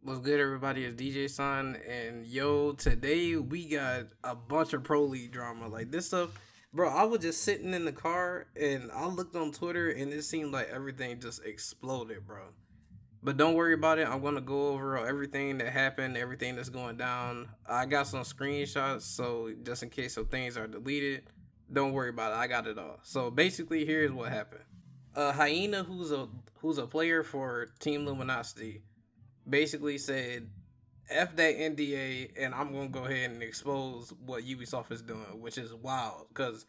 What's good, everybody? It's DJ Son, and yo, today we got a bunch of Pro League drama. Like this stuff, bro. I was just sitting in the car and I looked on Twitter, and it seemed like everything just exploded, bro. But don't worry about it. I'm gonna go over everything that happened, everything that's going down. I got some screenshots, so just in case some things are deleted, don't worry about it. I got it all. So basically, here's what happened. Hyena, who's a player for Team Luminosity, basically said, F that NDA, and I'm gonna go ahead and expose what Ubisoft is doing, which is wild. Because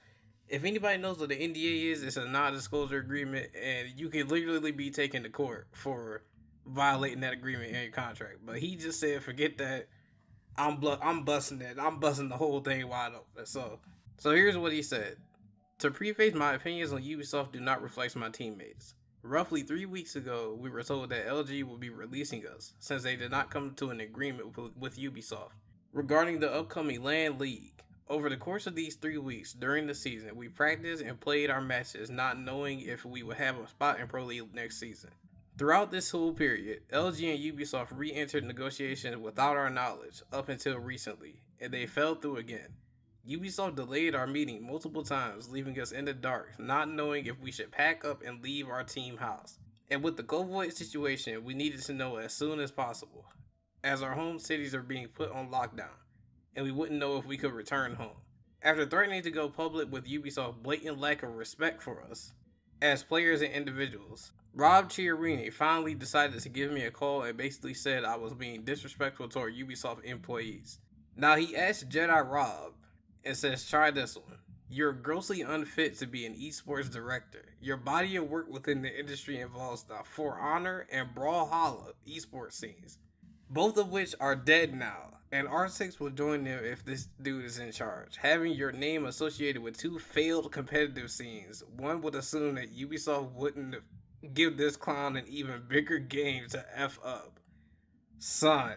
if anybody knows what the NDA is, it's a non-disclosure agreement, and you can literally be taken to court for violating that agreement in your contract. But he just said, forget that. I'm busting it. I'm busting the whole thing wide open. So here's what he said. To preface, my opinions on Ubisoft do not reflect my teammates. Roughly 3 weeks ago, we were told that LG would be releasing us, since they did not come to an agreement with Ubisoft regarding the upcoming LAN League. Over the course of these 3 weeks during the season, we practiced and played our matches, not knowing if we would have a spot in Pro League next season. Throughout this whole period, LG and Ubisoft re-entered negotiations without our knowledge up until recently, and they fell through again. Ubisoft delayed our meeting multiple times, leaving us in the dark, not knowing if we should pack up and leave our team house. And with the COVID situation, we needed to know as soon as possible, as our home cities are being put on lockdown, and we wouldn't know if we could return home. After threatening to go public with Ubisoft's blatant lack of respect for us, as players and individuals, Rob Chiarini finally decided to give me a call and basically said I was being disrespectful toward Ubisoft employees. Now he asked Jedi Rob, and says, try this one. You're grossly unfit to be an esports director. Your body of work within the industry involves the For Honor and Brawlhalla esports scenes, both of which are dead now, and R6 will join them if this dude is in charge. Having your name associated with two failed competitive scenes, one would assume that Ubisoft wouldn't give this clown an even bigger game to F up. Son.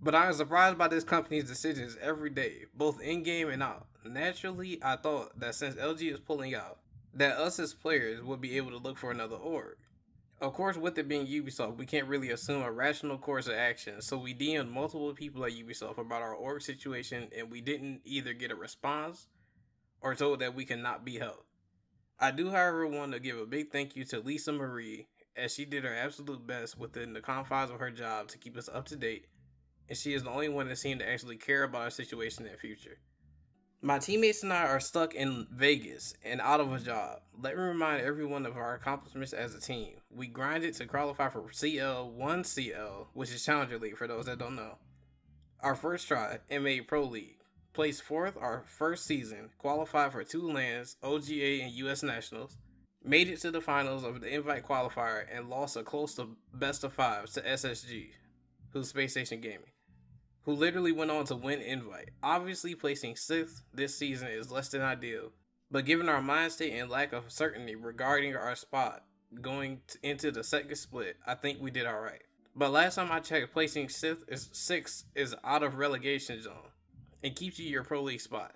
But I am surprised by this company's decisions every day, both in-game and out. Naturally, I thought that since LG is pulling out, that us as players would be able to look for another org. Of course, with it being Ubisoft, we can't really assume a rational course of action, so we DM'd multiple people at Ubisoft about our org situation, and we didn't either get a response or told that we cannot be helped. I do, however, want to give a big thank you to Lisa Marie, as she did her absolute best within the confines of her job to keep us up to date, and she is the only one that seemed to actually care about our situation in the future. My teammates and I are stuck in Vegas and out of a job. Let me remind everyone of our accomplishments as a team. We grinded to qualify for CL, 1CL, which is Challenger League for those that don't know. Our first try and made Pro League. Placed 4th our first season, qualified for 2 LANs, OGA and US Nationals. Made it to the finals of the Invite Qualifier and lost a close to best of 5 to SSG, who's Space Station Gaming, who literally went on to win Invite. Obviously, placing 6th this season is less than ideal, but given our mind state and lack of certainty regarding our spot going into the second split, I think we did alright. But last time I checked, placing 6th is out of relegation zone and keeps you your Pro League spot.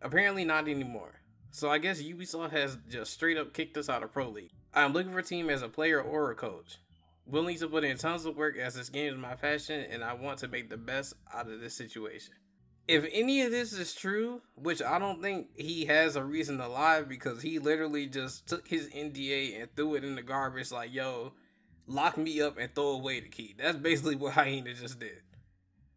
Apparently not anymore. So I guess Ubisoft has just straight up kicked us out of Pro League. I'm looking for a team as a player or a coach. Willing to put in tons of work as this game is my passion and I want to make the best out of this situation. If any of this is true, which I don't think he has a reason to lie because he literally just took his NDA and threw it in the garbage like, yo, lock me up and throw away the key. That's basically what Hyena just did.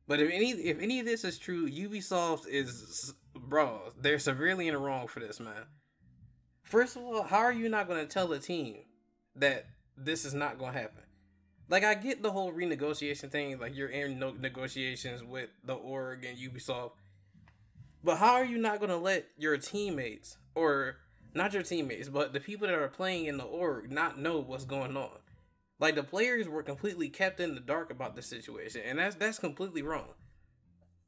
But if any of this is true, Ubisoft is, bro, they're severely in the wrong for this, man. First of all, how are you not going to tell the team that this is not going to happen? Like, I get the whole renegotiation thing, like you're in negotiations with the org and Ubisoft, but how are you not going to let your teammates, or not your teammates, but the people that are playing in the org not know what's going on? Like, the players were completely kept in the dark about this situation, and that's completely wrong.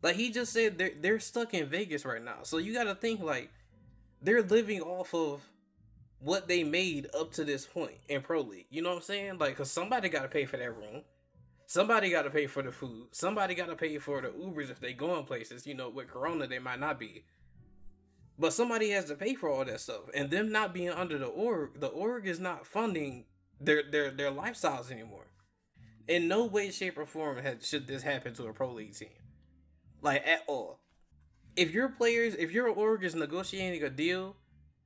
Like, he just said they're stuck in Vegas right now, so you got to think, like, they're living off of what they made up to this point in Pro League. You know what I'm saying? Like, because somebody got to pay for that room. Somebody got to pay for the food. Somebody got to pay for the Ubers if they go in places. You know, with Corona, they might not be. But somebody has to pay for all that stuff. And them not being under the org is not funding their lifestyles anymore. In no way, shape, or form should this happen to a pro league team, like at all. If your org is negotiating a deal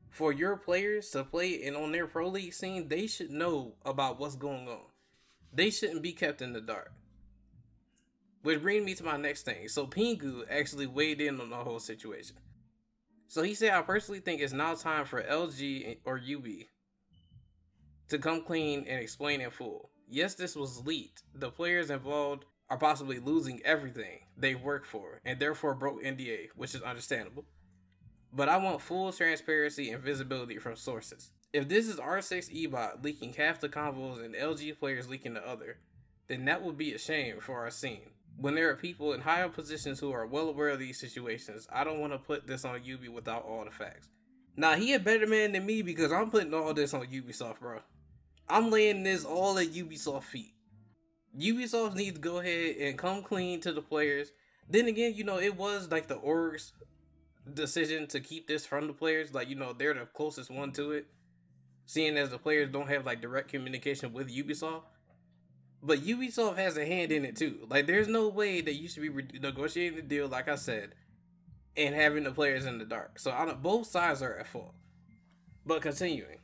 for your players to play and on their pro league scene, they should know about what's going on. They shouldn't be kept in the dark. Which brings me to my next thing. So Pingu actually weighed in on the whole situation. So he said, I personally think it's now time for LG or UB to come clean and explain in full. Yes, this was leaked. The players involved are possibly losing everything they work for and therefore broke NDA, which is understandable. But I want full transparency and visibility from sources. If this is R6 eBot leaking half the convos and LG players leaking the other, then that would be a shame for our scene. When there are people in higher positions who are well aware of these situations, I don't want to put this on UB without all the facts. Nah, he a better man than me because I'm putting all this on Ubisoft, bro. I'm laying this all at Ubisoft feet. Ubisoft needs to go ahead and come clean to the players. Then again, you know, it was like the org's decision to keep this from the players. Like, you know, they're the closest one to it, seeing as the players don't have like direct communication with Ubisoft. But Ubisoft has a hand in it too. Like, there's no way that you should be negotiating the deal, like I said, and having the players in the dark. So both sides are at fault. But continuing,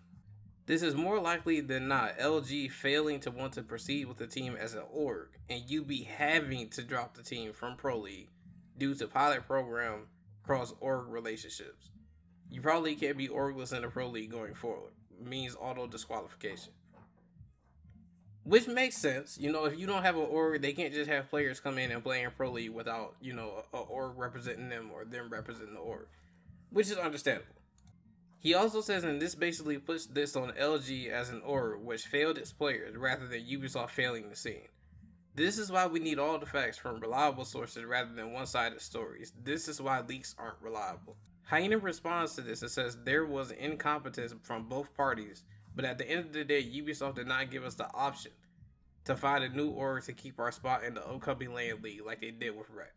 this is more likely than not LG failing to want to proceed with the team as an org, and UB having to drop the team from Pro League due to pilot program cross org relationships. You probably can't be orgless in the Pro League going forward. It means auto disqualification. Which makes sense. You know, if you don't have an org, they can't just have players come in and play in Pro League without, you know, an org representing them or them representing the org. Which is understandable. He also says, and this basically puts this on LG as an org which failed its players rather than Ubisoft failing the scene. This is why we need all the facts from reliable sources rather than one-sided stories. This is why leaks aren't reliable. Hyena responds to this and says there was incompetence from both parties, but at the end of the day, Ubisoft did not give us the option to find a new org to keep our spot in the upcoming Land League like they did with Rec.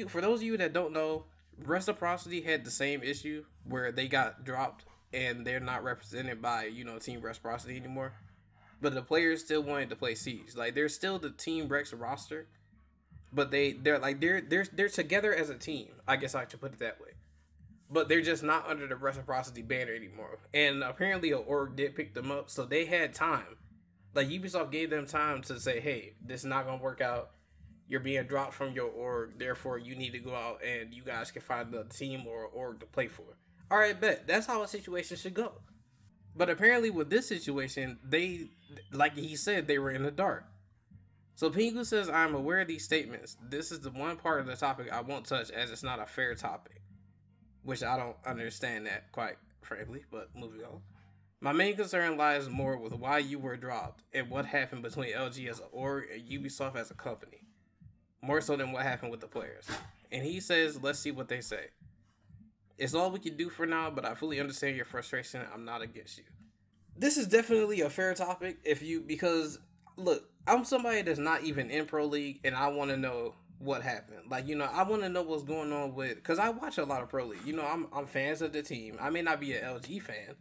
For those of you that don't know, Reciprocity had the same issue where they got dropped and they're not represented by, you know, Team Reciprocity anymore. But the players still wanted to play Siege. Like, they're still the Team Rex roster, but they're together as a team. I guess I should put it that way. But they're just not under the Reciprocity banner anymore. And apparently an org did pick them up, so they had time. Like, Ubisoft gave them time to say, hey, this is not going to work out. You're being dropped from your org, therefore you need to go out and you guys can find a team or an org to play for. Alright, bet. That's how a situation should go. But apparently with this situation, they, like he said, they were in the dark. So Pingu says, I'm aware of these statements. This is the one part of the topic I won't touch as it's not a fair topic. Which I don't understand that, quite frankly, but moving on. My main concern lies more with why you were dropped and what happened between LG as an org and Ubisoft as a company. More so than what happened with the players. And he says, let's see what they say. It's all we can do for now, but I fully understand your frustration. I'm not against you. This is definitely a fair topic because, look, I'm somebody that's not even in Pro League, and I want to know what happened. Like, you know, I want to know what's going on with, because I watch a lot of Pro League. You know, I'm fans of the team. I may not be an LG fan,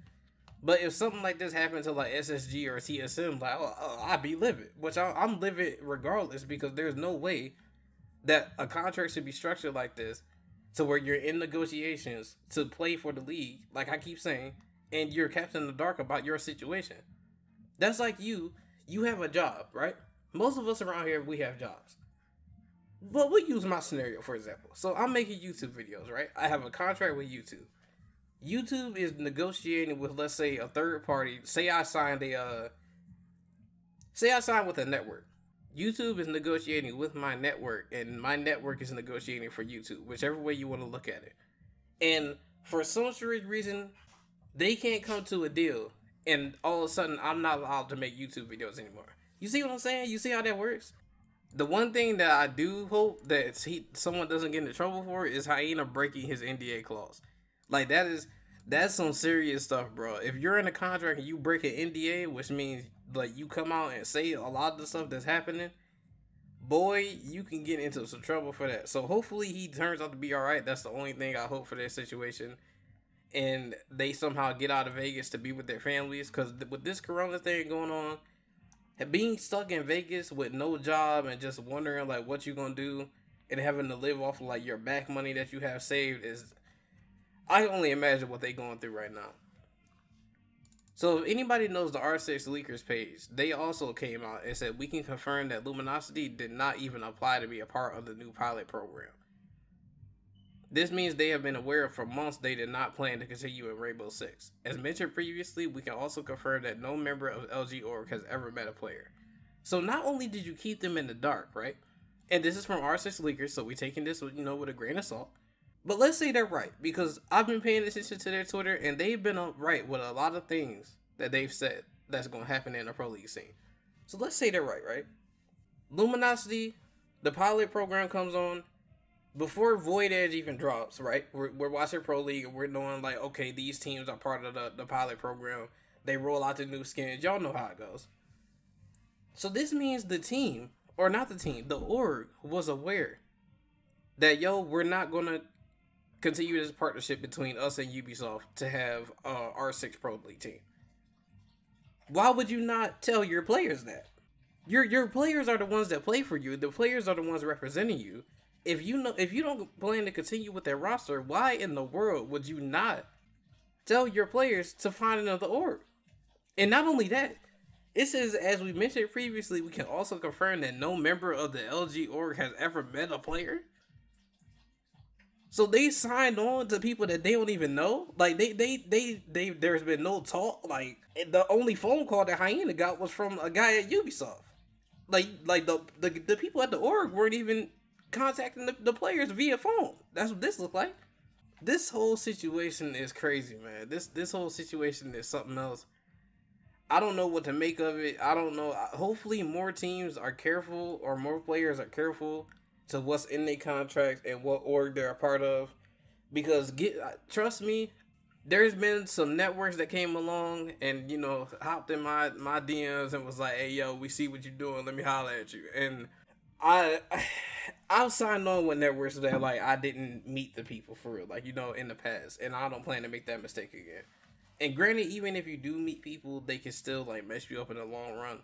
but if something like this happened to, like, SSG or TSM, like, I'd be livid. Which I'm livid regardless, because there's no way that a contract should be structured like this to where you're in negotiations to play for the league, like I keep saying, and you're kept in the dark about your situation. That's like you have a job, right? Most of us around here, we have jobs. But we'll use my scenario, for example. So I'm making YouTube videos, right? I have a contract with YouTube. YouTube is negotiating with, let's say, a third party. Say I signed with a network. YouTube is negotiating with my network, and my network is negotiating for YouTube, whichever way you want to look at it. And for some strange reason, they can't come to a deal, and all of a sudden, I'm not allowed to make YouTube videos anymore. You see what I'm saying? You see how that works? The one thing that I do hope that someone doesn't get into trouble for is Hyena breaking his NDA clause. Like, that's some serious stuff, bro. If you're in a contract and you break an NDA, which means like you come out and say a lot of the stuff that's happening, boy, you can get into some trouble for that. So hopefully he turns out to be alright. That's the only thing I hope for their situation. And they somehow get out of Vegas to be with their families. Because with this corona thing going on, Being stuck in Vegas with no job and just wondering like what you gonna do and having to live off of like your back money that you have saved is, I can only imagine what they going through right now. So if anybody knows the R6 leakers page, they also came out and said we can confirm that Luminosity did not even apply to be a part of the new pilot program. This means they have been aware for months they did not plan to continue in Rainbow Six. As mentioned previously, we can also confirm that no member of LG org has ever met a player. So not only did you keep them in the dark, right? And this is from R6 leakers, so we're taking this with, with a grain of salt. But let's say they're right, because I've been paying attention to their Twitter, and they've been right with a lot of things that they've said that's going to happen in the Pro League scene. So let's say they're right, right? Luminosity, the pilot program comes on before Void Edge even drops, right? We're watching Pro League, and we're knowing, like, okay, these teams are part of the pilot program. They roll out the new skins. Y'all know how it goes. So this means the team, or not the team, the org was aware that, yo, we're not going to continue this partnership between us and Ubisoft to have a R6 Pro League team. Why would you not tell your players that? Your players are the ones that play for you. The players are the ones representing you. If you don't plan to continue with their roster, why in the world would you not tell your players to find another org? And not only that, it says, as we mentioned previously, we can also confirm that no member of the LG org has ever met a player. So they signed on to people that they don't even know. Like they there's been no talk. Like the only phone call that Hyena got was from a guy at Ubisoft. Like the people at the org weren't even contacting the players via phone. That's what this looked like. This whole situation is crazy, man. This whole situation is something else. I don't know what to make of it. I don't know. Hopefully more teams are careful, or more players are careful to what's in their contracts and what org they're a part of. Because trust me, there's been some networks that came along and, hopped in my DMs and was like, hey, yo, we see what you're doing. Let me holler at you. And I've signed on with networks that, like, I didn't meet the people for real, like, in the past. And I don't plan to make that mistake again. And granted, even if you do meet people, they can still, like, mess you up in the long run.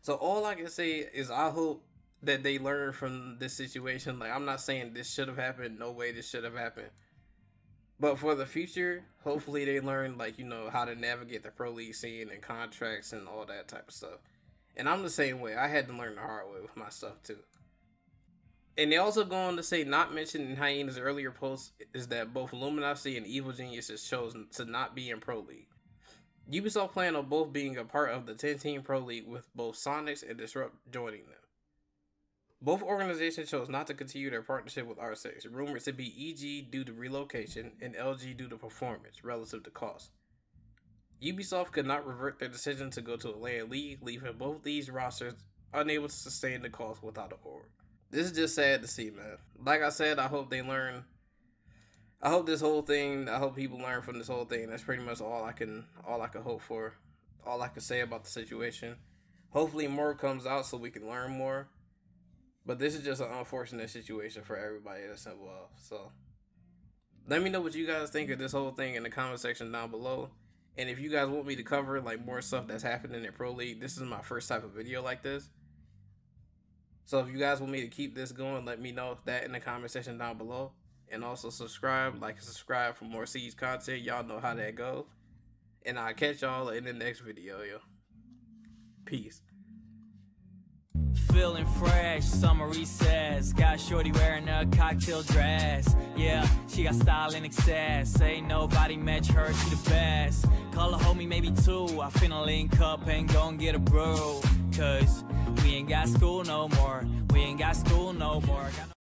So all I can say is I hope that they learn from this situation. Like, I'm not saying this should have happened. No way this should have happened. But for the future, hopefully they learn, like, how to navigate the Pro League scene and contracts and all that type of stuff. And I'm the same way. I had to learn the hard way with my stuff, too. And they also go on to say, not mentioned in Hyena's earlier post, is that both Luminosity and Evil Geniuses chose to not be in Pro League. Ubisoft plan on both being a part of the 10-team Pro League, with both Sonics and Disrupt joining them. Both organizations chose not to continue their partnership with R6, rumored to be EG due to relocation and LG due to performance relative to cost. Ubisoft could not revert their decision to go to a land league, leaving both these rosters unable to sustain the cost without an org. This is just sad to see, man. Like I said, I hope they learn. I hope people learn from this whole thing. That's pretty much all I can hope for. All I can say about the situation. Hopefully more comes out so we can learn more. But this is just an unfortunate situation for everybody that's involved. So let me know what you guys think of this whole thing in the comment section down below. And if you guys want me to cover like more stuff that's happening in Pro League, this is my first type of video like this. So if you guys want me to keep this going, let me know that in the comment section down below. And also subscribe, like and subscribe for more Siege content. Y'all know how that goes. And I'll catch y'all in the next video, yo. Peace. Feeling fresh, summer recess. Got shorty wearing a cocktail dress. Yeah, she got style in excess. Ain't nobody match her, she the best. Call her homie, maybe two. I finna link up and gon' get a brew. Cause we ain't got school no more. We ain't got school no more.